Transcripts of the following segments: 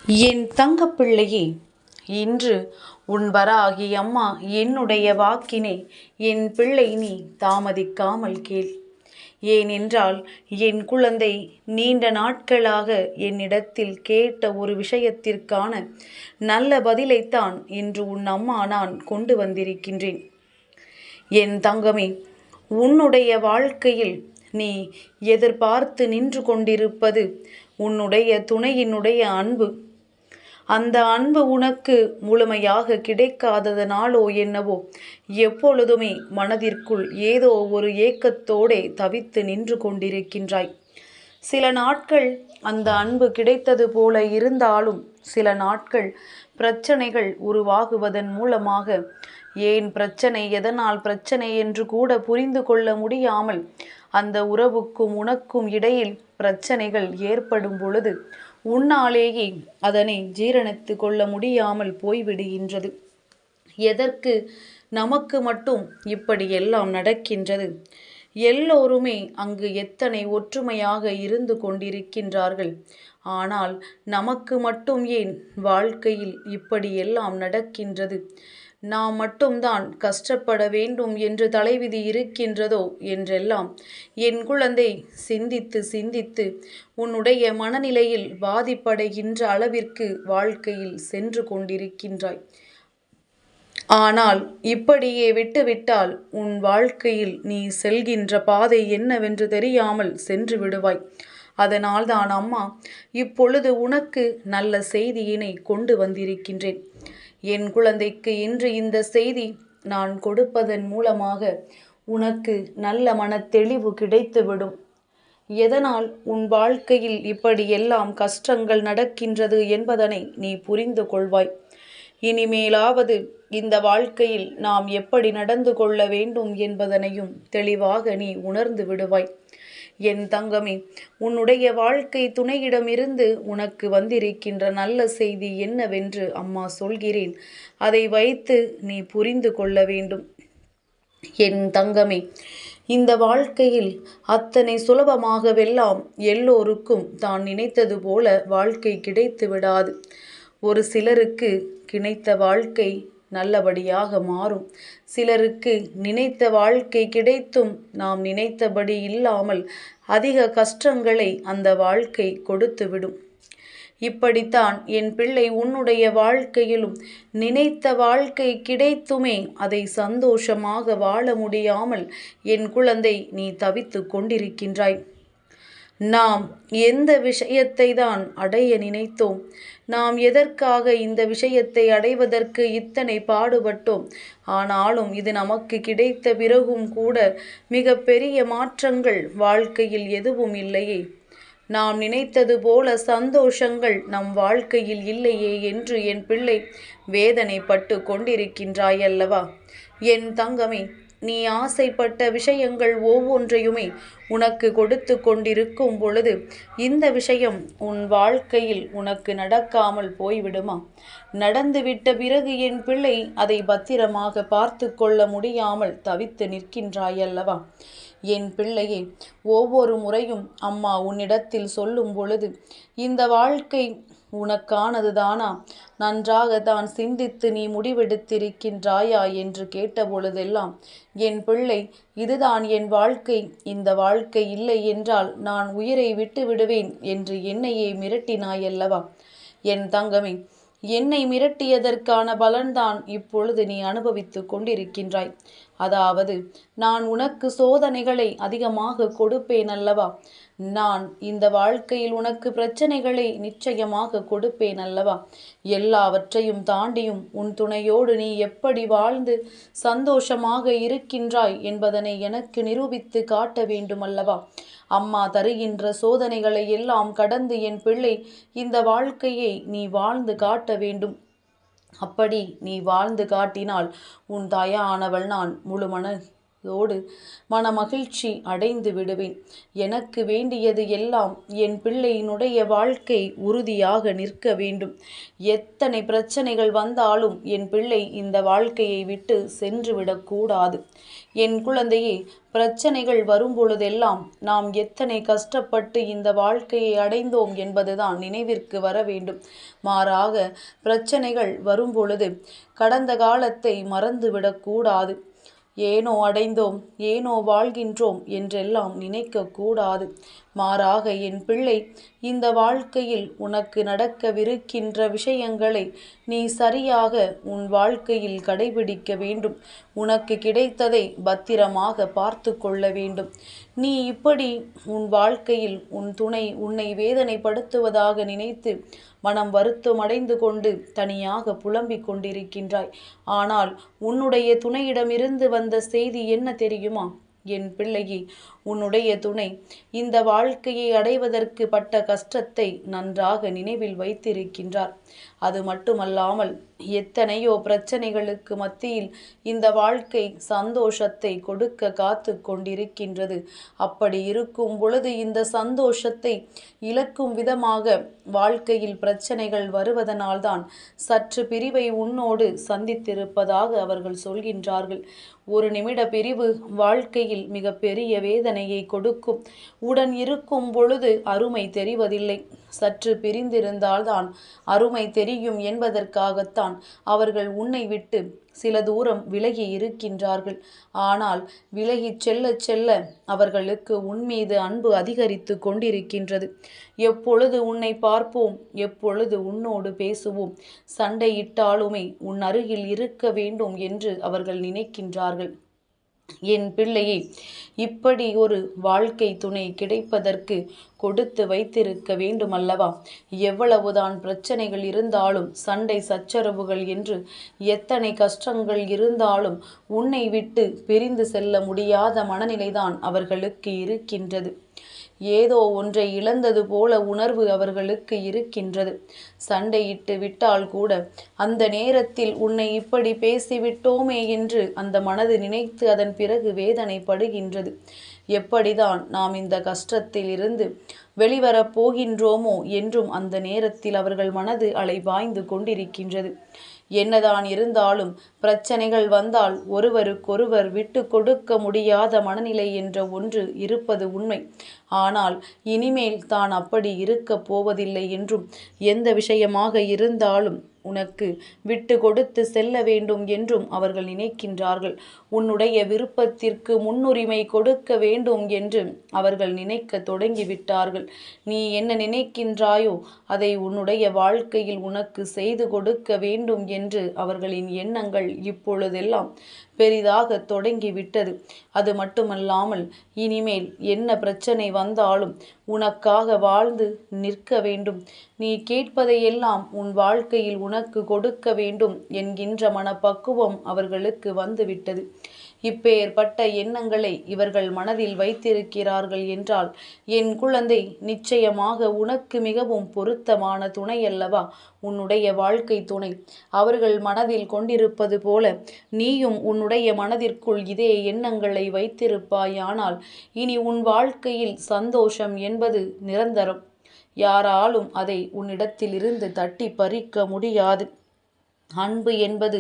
என் தங்கப்பிள்ளையே, இன்று உன் வராகி அம்மா என்னுடைய வாக்கினை என் பிள்ளை நீ தாமதிக்காமல் கேள். ஏனென்றால் என் குழந்தை நீண்ட நாட்களாக என்னிடத்தில் கேட்ட ஒரு விஷயத்திற்கான நல்ல பதிலைத்தான் இன்று உன் அம்மா நான் கொண்டு வந்திருக்கின்றேன். என் தங்கமே, உன்னுடைய வாழ்க்கையில் நீ எதிர்பார்த்து நின்று கொண்டிருப்பது உன்னுடைய துணையினுடைய அன்பு. அந்த அன்பு உனக்கு முழுமையாக கிடைக்காததனாலோ என்னவோ எப்பொழுதுமே மனதிற்குள் ஏதோ ஒரு ஏக்கத்தோடே தவித்து நின்று கொண்டிருக்கின்றாய். சில நாட்கள் அந்த அன்பு கிடைத்தது போல இருந்தாலும் சில நாட்கள் பிரச்சனைகள் உருவாகுவதன் மூலமாக ஏன் பிரச்சனை, எதனால் பிரச்சனை என்று கூட புரிந்து கொள்ள முடியாமல் அந்த உறவுக்கும் உனக்கும் இடையில் பிரச்சனைகள் ஏற்படும் பொழுது உன்னாலேயே அதனை ஜீரணித்து கொள்ள முடியாமல் போய்விடுகின்றது. எதற்கு நமக்கு மட்டும் இப்படியெல்லாம் நடக்கின்றது? எல்லோருமே அங்கு எத்தனை ஒற்றுமையாக இருந்து கொண்டிருக்கின்றார்கள். ஆனால் நமக்கு மட்டும் ஏன் வாழ்க்கையில் இப்படியெல்லாம் நடக்கின்றது? நாம் மட்டும்தான் கஷ்டப்பட வேண்டும் என்று தலைவிதி இருக்கின்றதோ என்றெல்லாம் என் குழந்தை சிந்தித்து சிந்தித்து உன்னுடைய மனநிலையில் பாதிப்படைகின்ற அளவிற்கு வாழ்க்கையில் சென்று கொண்டிருக்கின்றாய். ஆனால் இப்படியே விட்டுவிட்டால் உன் வாழ்க்கையில் நீ செல்கின்ற பாதை என்னவென்று தெரியாமல் சென்று விடுவாய். அதனால்தான் அம்மா இப்பொழுது உனக்கு நல்ல செய்தியினை கொண்டு வந்திருக்கின்றேன். என் குழந்தைக்கு இன்று இந்த செய்தி நான் கொடுப்பதன் மூலமாக உனக்கு நல்ல மனத்தெளிவு கிடைத்துவிடும். எதனால் உன் வாழ்க்கையில் இப்படியெல்லாம் கஷ்டங்கள் நடக்கின்றது என்பதனை நீ புரிந்து கொள்வாய். இனிமேலாவது இந்த வாழ்க்கையில் நாம் எப்படி நடந்து கொள்ள வேண்டும் என்பதனையும் தெளிவாக நீ உணர்ந்து விடுவாய். என் தங்கமே, உன்னுடைய வாழ்க்கை துணையிடமிருந்து உனக்கு வந்திருக்கின்ற நல்ல செய்தி என்னவென்று அம்மா சொல்கிறேன். அதை வைத்து நீ புரிந்து கொள்ள வேண்டும். என் தங்கமே, இந்த வாழ்க்கையில் அத்தனை சுலபமாகவெல்லாம் எல்லோருக்கும் தான் நினைத்தது போல வாழ்க்கை கிடைத்து விடாது. ஒரு சிலருக்கு கிடைத்த வாழ்க்கை நல்லபடியாக மாறும். சிலருக்கு நினைத்த வாழ்க்கை கிடைத்தும் நாம் நினைத்தபடி இல்லாமல் அதிக கஷ்டங்களை அந்த வாழ்க்கை கொடுத்துவிடும். இப்படித்தான் என் பிள்ளை உன்னுடைய வாழ்க்கையிலும் நினைத்த வாழ்க்கை கிடைத்துமே அதை சந்தோஷமாக வாழ முடியாமல் என் குழந்தை நீ தவித்து கொண்டிருக்கின்றாய். நாம் எந்த விஷயத்தை தான் அடைய நினைத்தோம்? நாம் எதற்காக இந்த விஷயத்தை அடைவதற்கு இத்தனை பாடுபட்டோம்? ஆனாலும் இது நமக்கு கிடைத்த பிறகும் கூட மிக பெரிய மாற்றங்கள் வாழ்க்கையில் எதுவும் இல்லையே. நாம் நினைத்தது போல சந்தோஷங்கள் நம் வாழ்க்கையில் இல்லையே என்று என் பிள்ளை வேதனைப்பட்டு கொண்டிருக்கின்றாய் அல்லவா? என் தங்கமே, நீ ஆசைப்பட்ட விஷயங்கள் ஒவ்வொன்றையுமே உனக்கு கொடுத்து கொண்டிருக்கும் பொழுது இந்த விஷயம் உன் வாழ்க்கையில் உனக்கு நடக்காமல் போய்விடுமா? நடந்துவிட்ட பிறகு என் பிள்ளை அதை பத்திரமாக பார்த்து கொள்ள முடியாமல் தவித்து நிற்கின்றாய் அல்லவா? என் பிள்ளையே, ஒவ்வொரு முறையும் அம்மா உன்னிடத்தில் சொல்லும் பொழுது இந்த வாழ்க்கை உனக்கானது தானா, நன்றாக தான் சிந்தித்து நீ முடிவெடுத்திருக்கின்றாயா என்று கேட்டபொழுதெல்லாம் என் பிள்ளை, இதுதான் என் வாழ்க்கை, இந்த வாழ்க்கை இல்லை என்றால் நான் உயிரை விட்டு விடுவேன் என்று என்னையே மிரட்டினாயல்லவா? என் தங்கமே, என்னை மிரட்டியதற்கான பலன்தான் இப்பொழுது நீ அனுபவித்து கொண்டிருக்கின்றாய். அதாவது நான் உனக்கு சோதனைகளை அதிகமாக கொடுப்பேன் அல்லவா? நான் இந்த வாழ்க்கையில் உனக்கு பிரச்சனைகளை நிச்சயமாக கொடுப்பேன் அல்லவா? எல்லாவற்றையும் தாண்டியும் உன் துணையோடு நீ எப்படி வாழ்ந்து சந்தோஷமாக இருக்கின்றாய் என்பதனை எனக்கு நிரூபித்து காட்ட வேண்டும் அல்லவா? அம்மா தருகின்ற சோதனைகளை எல்லாம் கடந்து என் பிள்ளை இந்த வாழ்க்கையை நீ வாழ்ந்து காட்ட வேண்டும். அப்படி நீ வாழ்ந்து காட்டினால் உன் தாயானவள் நான் முழு மனதோடு மனமகிழ்ச்சி அடைந்து விடுவேன். எனக்கு வேண்டியது எல்லாம் என் பிள்ளையினுடைய வாழ்க்கை உறுதியாக நிற்க வேண்டும். எத்தனை பிரச்சனைகள் வந்தாலும் என் பிள்ளை இந்த வாழ்க்கையை விட்டு சென்று விடக்கூடாது. என் குழந்தையே, பிரச்சனைகள் வரும்பொழுதெல்லாம் நாம் எத்தனை கஷ்டப்பட்டு இந்த வாழ்க்கையை அடைந்தோம் என்பதுதான் நினைவிற்கு வர வேண்டும். மாறாக பிரச்சனைகள் வரும்பொழுது கடந்த காலத்தை மறந்துவிடக்கூடாது. ஏனோ அடைந்தோம், ஏனோ வாழ்கின்றோம் என்றெல்லாம் நினைக்கக்கூடாது. மாறாக என் பிள்ளை, இந்த வாழ்க்கையில் உனக்கு நடக்கவிருக்கின்ற விஷயங்களை நீ சரியாக உன் வாழ்க்கையில் கடைபிடிக்க வேண்டும். உனக்கு கிடைத்ததை பத்திரமாக பார்த்து கொள்ள வேண்டும். நீ இப்படி உன் வாழ்க்கையில் உன் துணை உன்னை வேதனைப்படுத்துவதாக நினைத்து மனம் வருத்தமடைந்து கொண்டு தனியாக புலம்பிக் கொண்டிருக்கின்றாய். ஆனால் உன்னுடைய துணையிடமிருந்து வந்த செய்தி என்ன தெரியுமா? என் பிள்ளையே, உன்னுடைய துணை இந்த வாழ்க்கையை அடைவதற்கு பட்ட கஷ்டத்தை நன்றாக நினைவில் வைத்திருக்கின்றார். அது மட்டுமல்லாமல் எத்தனையோ பிரச்சனைகளுக்கு மத்தியில் இந்த வாழ்க்கை சந்தோஷத்தை கொடுக்க காத்து கொண்டிருக்கின்றது. அப்படி இருக்கும் பொழுது இந்த சந்தோஷத்தை இழக்கும் விதமாக வாழ்க்கையில் பிரச்சனைகள் வருவதனால்தான் சற்று பிரிவை உன்னோடு சந்தித்திருப்பதாக அவர்கள் சொல்கின்றார்கள். ஒரு நிமிட பிரிவு வாழ்க்கையில் மிக பெரிய வேதனையை கொடுக்கும். உடன் இருக்கும் பொழுது அருமை தெரிவதில்லை. சற்று பிரிந்திருந்தால்தான் அருமை தெரியும் என்பதற்காகத்தான் அவர்கள் உன்னை விட்டு சில தூரம் விலகி இருக்கின்றார்கள். ஆனால் விலகிச் செல்ல செல்ல அவர்களுக்கு உன்மீது அன்பு அதிகரித்து கொண்டிருக்கின்றது. எப்பொழுது உன்னை பார்ப்போம், எப்பொழுது உன்னோடு பேசுவோம், சண்டையிட்டாலுமே உன் அருகில் இருக்க வேண்டும் என்று அவர்கள் நினைக்கின்றார்கள். என் பிள்ளையே, இப்படி ஒரு வாழ்க்கை துணை கிடைப்பதற்கு கொடுத்து வைத்திருக்க வேண்டுமல்லவா? எவ்வளவுதான் பிரச்சனைகள் இருந்தாலும், சண்டை சச்சரவுகள் என்று எத்தனை கஷ்டங்கள் இருந்தாலும் உன்னை விட்டு பிரிந்து செல்ல முடியாத மனநிலைதான் அவர்களுக்கு இருக்கின்றது. ஏதோ ஒன்றை இழந்தது போல உணர்வு அவர்களுக்கு இருக்கின்றது. சண்டையிட்டு விட்டால் கூட அந்த நேரத்தில் உன்னை இப்படி பேசிவிட்டோமே என்று அந்த மனது நினைத்து அதன் பிறகு வேதனைப்படுகின்றது. எப்படிதான் நாம் இந்த கஷ்டத்தில் இருந்து வெளிவரப் போகின்றோமோ என்றும் அந்த நேரத்தில் அவர்கள் மனது அலைபாய்ந்து கொண்டிருக்கின்றது. என்னதான் இருந்தாலும் பிரச்சனைகள் வந்தால் ஒருவருக்கொருவர் விட்டு கொடுக்க முடியாத மனநிலை என்ற ஒன்று இருப்பது உண்மை. ஆனால் இனிமேல் தான் அப்படி இருக்கப் போவதில்லை என்றும், எந்த விஷயமாக இருந்தாலும் உனக்கு விட்டு கொடுத்து செல்ல வேண்டும் என்றும் அவர்கள் நினைக்கின்றார்கள். உன்னுடைய விருப்பத்திற்கு முன்னுரிமை கொடுக்க வேண்டும் என்று அவர்கள் நினைக்க தொடங்கிவிட்டார்கள். நீ என்ன நினைக்கின்றாயோ அதை உன்னுடைய வாழ்க்கையில் உனக்கு செய்து கொடுக்க வேண்டும் என்று அவர்களின் எண்ணங்கள் இப்பொழுதெல்லாம் பெரிதாக தொடங்கிவிட்டது. அது மட்டுமல்லாமல் இனிமேல் என்ன பிரச்சனை வந்தாலும் உனக்காக வாழ்ந்து நிற்க வேண்டும், நீ கேட்பதையெல்லாம் உன் வாழ்க்கையில் உனக்கு கொடுக்க வேண்டும் என்கின்ற மனப்பக்குவம் அவர்களுக்கு வந்துவிட்டது. இப்பேற்பட்ட எண்ணங்களை இவர்கள் மனதில் வைத்திருக்கிறார்கள் என்றால், என் குழந்தை, நிச்சயமாக உனக்கு மிகவும் பொருத்தமான துணை அல்லவா உன்னுடைய வாழ்க்கை துணை. அவர்கள் மனதில் கொண்டிருப்பது போல நீயும் உன்னுடைய மனதிற்குள் இதே எண்ணங்களை வைத்திருப்பாயானால் இனி உன் வாழ்க்கையில் சந்தோஷம் என்பது நிரந்தரம். யாராலும் அதை உன்னிடத்திலிருந்து தட்டி பறிக்க முடியாது. அன்பு என்பது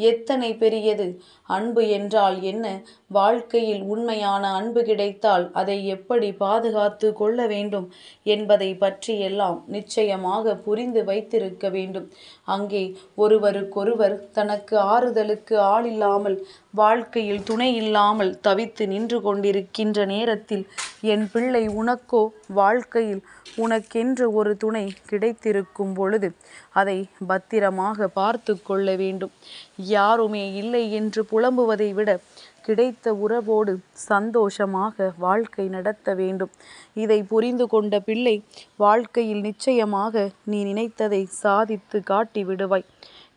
எத்தனை பெரியது! அன்பு என்றால் என்ன? வாழ்க்கையில் உண்மையான அன்பு கிடைத்தால் அதை எப்படி பாதுகாத்து கொள்ள வேண்டும் என்பதை பற்றியெல்லாம் நிச்சயமாக புரிந்து வைத்திருக்க வேண்டும். அங்கே ஒருவருக்கொருவர் தனக்கு ஆறுதலுக்கு ஆளில்லாமல், வாழ்க்கையில் துணை இல்லாமல் தவித்து நின்று கொண்டிருக்கின்ற நேரத்தில், என் பிள்ளை, உனக்கோ வாழ்க்கையில் உனக்கென்று ஒரு துணை கிடைத்திருக்கும் பொழுது அதை பத்திரமாக பார்த்து கொள்ள வேண்டும். யாருமே இல்லை என்று புலம்புவதை விட கிடைத்த உறவோடு சந்தோஷமாக வாழ்க்கை நடத்த வேண்டும். இதை புரிந்து கொண்ட பிள்ளை, வாழ்க்கையில் நிச்சயமாக நீ நினைத்ததை சாதித்து காட்டி விடுவாய்.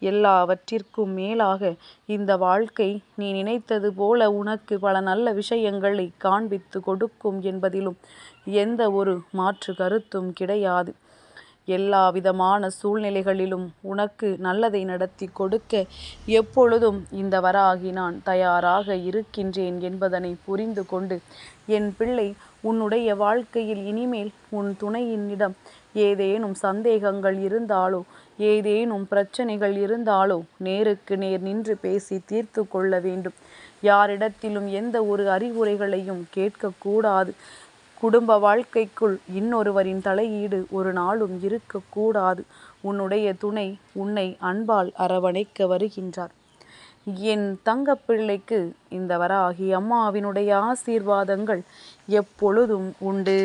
எல்லாவற்றிற்கும் மேலாக இந்த வாழ்க்கை நீ நினைத்தது போல உனக்கு பல நல்ல விஷயங்களை காண்பித்து கொடுக்கும் என்பதிலும் எந்த ஒரு மாற்று கருத்தும் கிடையாது. எல்லா விதமான சூழ்நிலைகளிலும் உனக்கு நல்லதை நடத்தி கொடுக்க எப்பொழுதும் இந்த வராகி நான் தயாராக இருக்கின்றேன் என்பதனை புரிந்து கொண்டு, என் பிள்ளை, உன்னுடைய வாழ்க்கையில் இனிமேல் உன் துணையினிடம் ஏதேனும் சந்தேகங்கள் இருந்தாலோ, ஏதேனும் பிரச்சனைகள் இருந்தாலோ நேருக்கு நேர் நின்று பேசி தீர்த்து கொள்ள வேண்டும். யாரிடத்திலும் எந்த ஒரு அறிவுரைகளையும் கேட்கக்கூடாது. குடும்ப வாழ்க்கைக்குள் இன்னொருவரின் தலையீடு ஒரு நாளும் இருக்கக்கூடாது. உன்னுடைய துணை உன்னை அன்பால் அரவணைக்க வருகின்றார். என் தங்கப்பிள்ளைக்கு இந்த வராகி அம்மாவினுடைய ஆசீர்வாதங்கள் எப்பொழுதும் உண்டு.